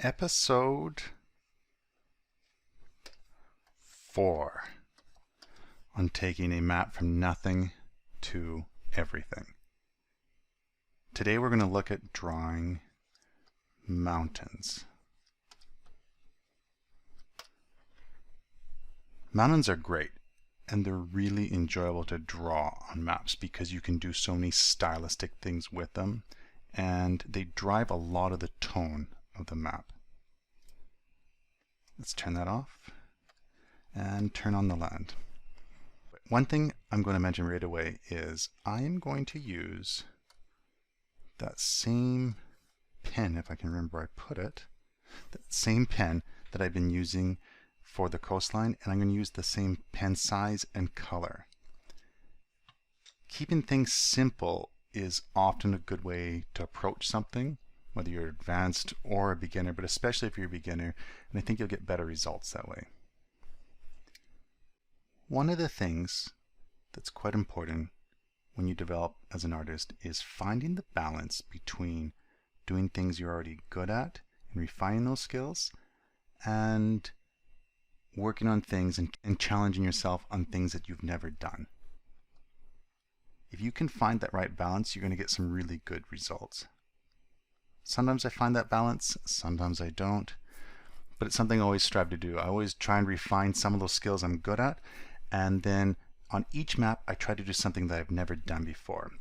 Episode 4 on taking a map from nothing to everything. Today we're going to look at drawing mountains. Mountains are great, and they're really enjoyable to draw on maps because you can do so many stylistic things with them, and they drive a lot of the tone of the map. Let's turn that off and turn on the land. One thing I'm going to mention right away is I am going to use that same pen, if I can remember where I put it, that same pen that I've been using for the coastline, and I'm going to use the same pen size and color. Keeping things simple is often a good way to approach something, whether you're advanced or a beginner, but especially if you're a beginner, and I think you'll get better results that way. One of the things that's quite important when you develop as an artist is finding the balance between doing things you're already good at and refining those skills, and working on things and challenging yourself on things that you've never done. If you can find that right balance, you're going to get some really good results. Sometimes I find that balance, sometimes I don't, but it's something I always strive to do. I always try and refine some of those skills I'm good at, and then on each map I try to do something that I've never done before.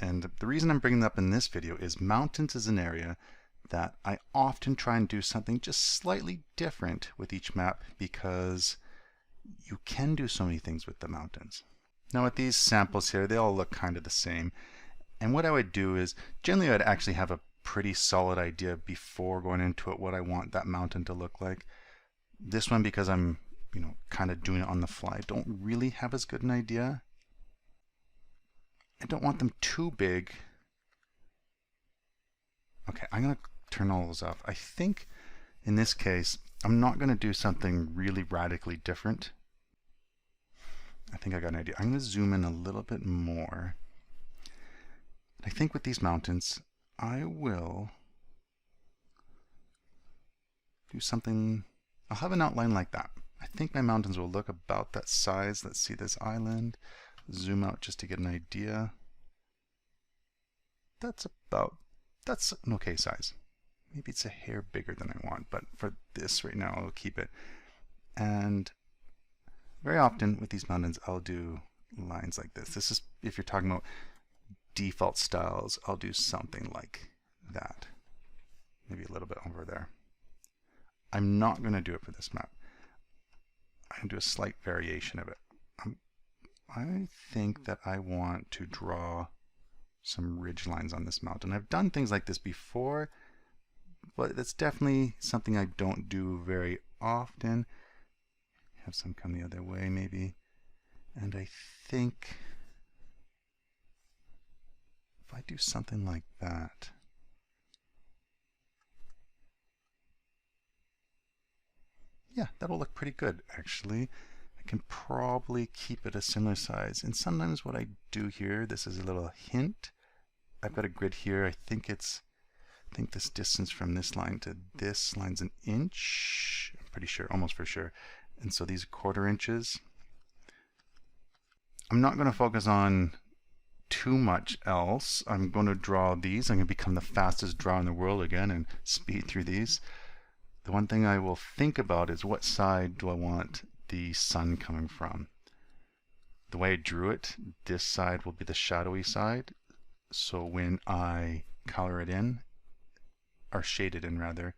And the reason I'm bringing it up in this video is mountains is an area that I often try and do something just slightly different with each map because you can do so many things with the mountains. Now with these samples here, they all look kind of the same. And what I would do is, generally I'd actually have a pretty solid idea before going into it what I want that mountain to look like. This one, because I'm kind of doing it on the fly, don't really have as good an idea. I don't want them too big. Okay, I'm going to turn all those off. I think in this case I'm not going to do something really radically different. I think I got an idea. I'm going to zoom in a little bit more. I think with these mountains I will do something. I'll have an outline like that. I think my mountains will look about that size. Let's see this island. Zoom out just to get an idea. That's an okay size. Maybe it's a hair bigger than I want, but for this right now I'll keep it. And very often with these mountains I'll do lines like this. This is if you're talking about default styles, I'll do something like that. Maybe a little bit over there. I'm not going to do it for this map. I'm going to do a slight variation of it. I think that I want to draw some ridge lines on this mountain. I've done things like this before, but it's definitely something I don't do very often. Have some come the other way maybe. And I think if I do something like that, yeah, that'll look pretty good actually. I can probably keep it a similar size. And sometimes what I do here, this is a little hint. I've got a grid here. I think this distance from this line to this line's an inch. I'm pretty sure, almost for sure. And so these are 1/4 inches. I'm not going to focus on too much else. I'm going to draw these. I'm going to become the fastest drawer in the world again and speed through these. The one thing I will think about is what side do I want the sun coming from. The way I drew it, this side will be the shadowy side. So when I color it in, or shade it in rather,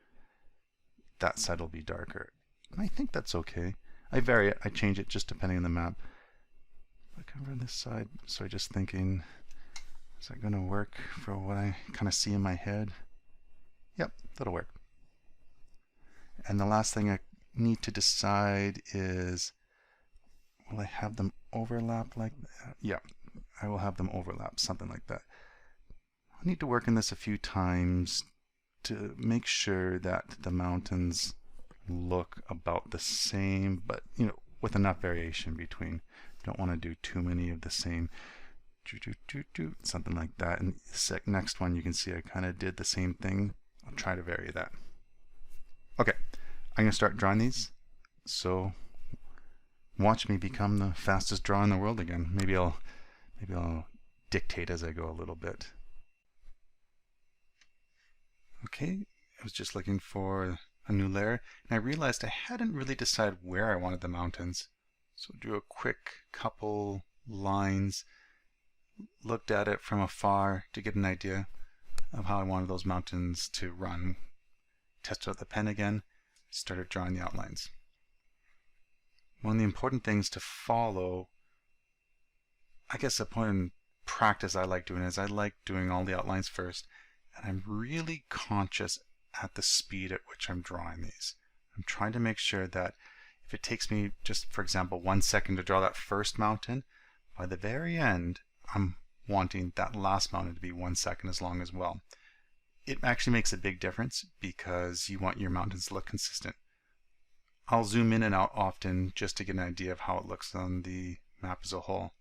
that side will be darker. And I think that's okay. I vary it, I change it just depending on the map. I cover this side, so I'm just thinking, is that going to work for what I kind of see in my head? Yep, that'll work. And the last thing I need to decide is, will I have them overlap like that? Yeah, I will have them overlap, something like that. I need to work in this a few times to make sure that the mountains look about the same, but with enough variation between. Don't want to do too many of the same. Something like that. And the next one you can see I kind of did the same thing. I'll try to vary that. Okay, I'm going to start drawing these. So watch me become the fastest drawer in the world again. Maybe I'll dictate as I go a little bit. Okay, I was just looking for a new layer, and I realized I hadn't really decided where I wanted the mountains. So drew a quick couple lines, looked at it from afar to get an idea of how I wanted those mountains to run. Tested out the pen again, started drawing the outlines. One of the important things to follow, I guess a point in practice I like doing is I like doing all the outlines first, and I'm really conscious at the speed at which I'm drawing these. I'm trying to make sure that if it takes me just, for example, 1 second to draw that first mountain, by the very end I'm wanting that last mountain to be 1 second as long as well. It actually makes a big difference because you want your mountains to look consistent. I'll zoom in and out often just to get an idea of how it looks on the map as a whole.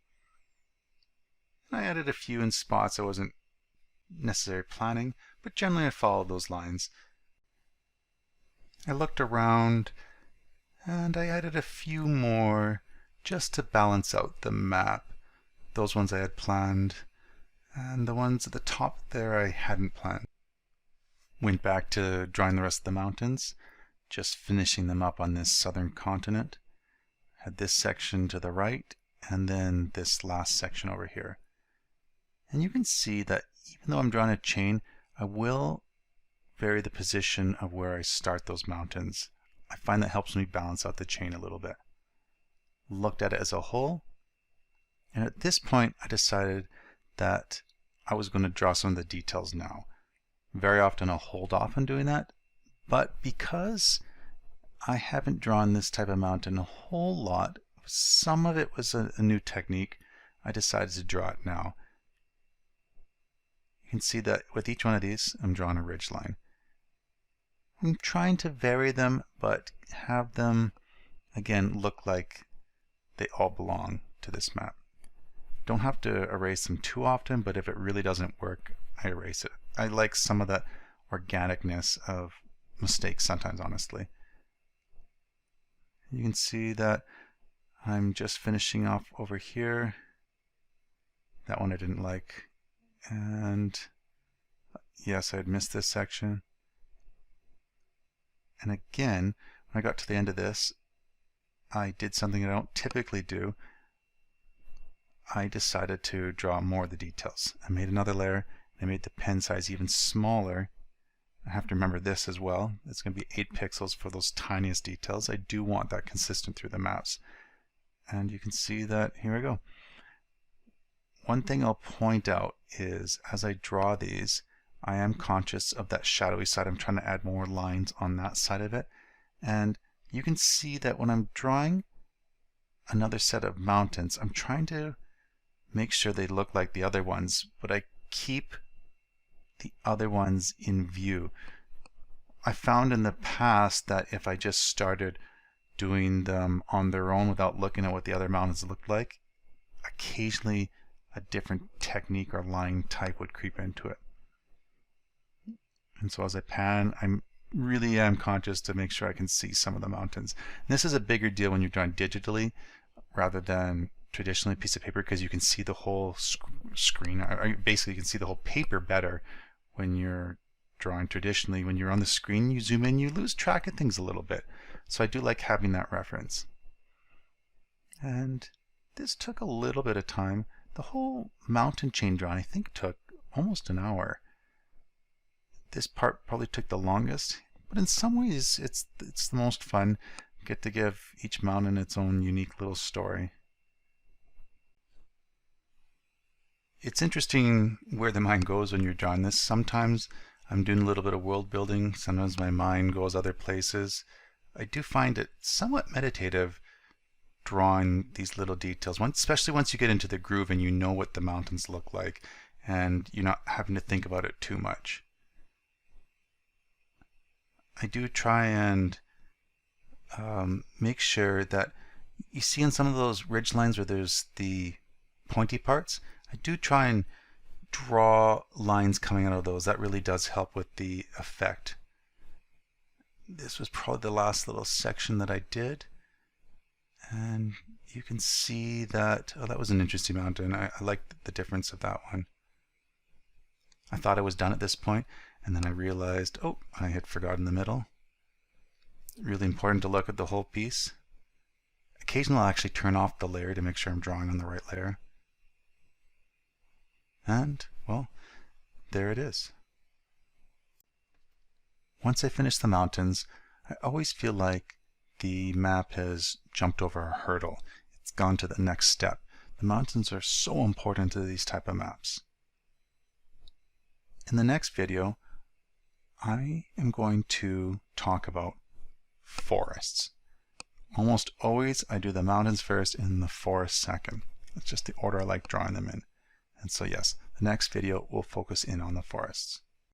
And I added a few in spots I wasn't necessarily planning, but generally I followed those lines. I looked around and I added a few more just to balance out the map. Those ones I had planned, and the ones at the top there I hadn't planned. Went back to drawing the rest of the mountains, just finishing them up on this southern continent. Had this section to the right, and then this last section over here. And you can see that even though I'm drawing a chain, I will vary the position of where I start those mountains. I find that helps me balance out the chain a little bit. Looked at it as a whole, and at this point I decided that I was going to draw some of the details now. Very often I'll hold off on doing that, but because I haven't drawn this type of mountain a whole lot, some of it was a new technique, I decided to draw it now. You can see that with each one of these I'm drawing a ridge line. I'm trying to vary them, but have them again look like they all belong to this map. Don't have to erase them too often, but if it really doesn't work, I erase it. I like some of that organicness of mistakes sometimes, honestly. You can see that I'm just finishing off over here. That one I didn't like. And yes, I had missed this section. And again, when I got to the end of this, I did something I don't typically do. I decided to draw more of the details. I made another layer. I made the pen size even smaller. I have to remember this as well. It's going to be 8 pixels for those tiniest details. I do want that consistent through the maps. And you can see that, here we go. One thing I'll point out is as I draw these, I am conscious of that shadowy side. I'm trying to add more lines on that side of it. And you can see that when I'm drawing another set of mountains, I'm trying to make sure they look like the other ones, but I keep the other ones in view. I found in the past that if I just started doing them on their own without looking at what the other mountains looked like, occasionally a different technique or line type would creep into it. And so as I pan, I really am conscious to make sure I can see some of the mountains. And this is a bigger deal when you're drawing digitally rather than traditionally a piece of paper, because you can see the whole screen, or basically you can see the whole paper better when you're drawing traditionally. When you're on the screen, you zoom in, you lose track of things a little bit. So I do like having that reference. And this took a little bit of time. The whole mountain chain drawing I think took almost an hour. This part probably took the longest, but in some ways it's the most fun. Get to give each mountain its own unique little story. It's interesting where the mind goes when you're drawing this. Sometimes I'm doing a little bit of world building, sometimes my mind goes other places. I do find it somewhat meditative drawing these little details, especially once you get into the groove and you know what the mountains look like and you're not having to think about it too much. I do try and make sure that you see in some of those ridge lines where there's the pointy parts, I do try and draw lines coming out of those. That really does help with the effect. this was probably the last little section that I did. And you can see that, oh, that was an interesting mountain. I liked the difference of that one. I thought I was done at this point, and then I realized, oh, I had forgotten the middle. Really important to look at the whole piece. Occasionally I'll actually turn off the layer to make sure I'm drawing on the right layer. And, well, there it is. Once I finish the mountains, I always feel like the map has jumped over a hurdle. It's gone to the next step. The mountains are so important to these type of maps. In the next video, I am going to talk about forests. Almost always I do the mountains first and the forest second. That's just the order I like drawing them in. And so yes, the next video will focus in on the forests.